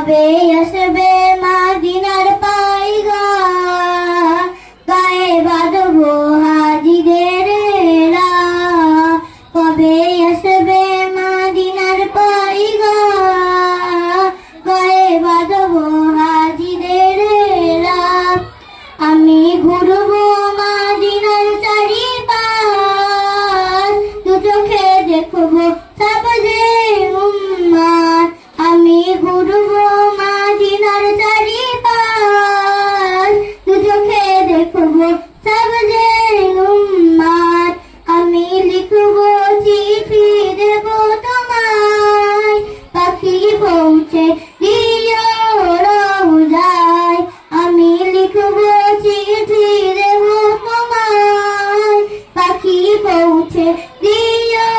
কবে আসবে মদিনার পয়গাম, গায়ে বাঁধবো হাজিদের রাহ। কবে আসবে মদিনার পয়গাম, গায়ে বাঁধবো হাজিদের রাহ। আমি ঘুরবো মদিনার চারিপাশ, দু চোখে দেখবো সবজে উম্মাদ। আমি ঘুরবো মদিনার চারিপাশ, দু চোখে দেখবো সবজে উম্মাদ। আমি লিখবো চিঠি দেবো তোমায়, পাখি পৌঁছে দিও রওজায়। আমি লিখবো চিঠি দেবো তোমায়, পাখি পৌঁছে দিও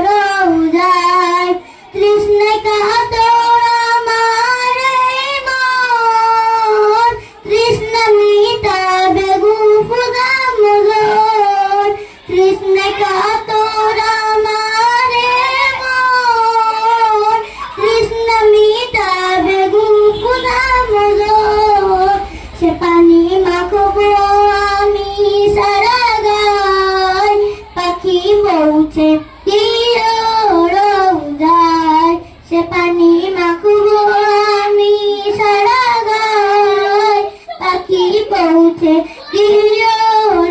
রওজায়। তৃষ্ণায় কাতর আমার এই মন, তৃষ্ণা মিটাবে গুফুদাম জোর। তৃষ্ণায় কাতর আমার এই মন, তৃষ্ণা মিটাবে গুফুদাম জোর। সে পানি মাখবো আমি সারা গায়, পাখি পৌঁছে দিও রওজায়। সে পানি মাখবো আমি সারা গায়, পাখি পৌঁছে দিও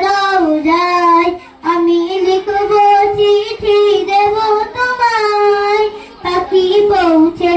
রওজায়। আমি লিখবো চিঠি দেবো তোমায়, পাখি পৌঁছে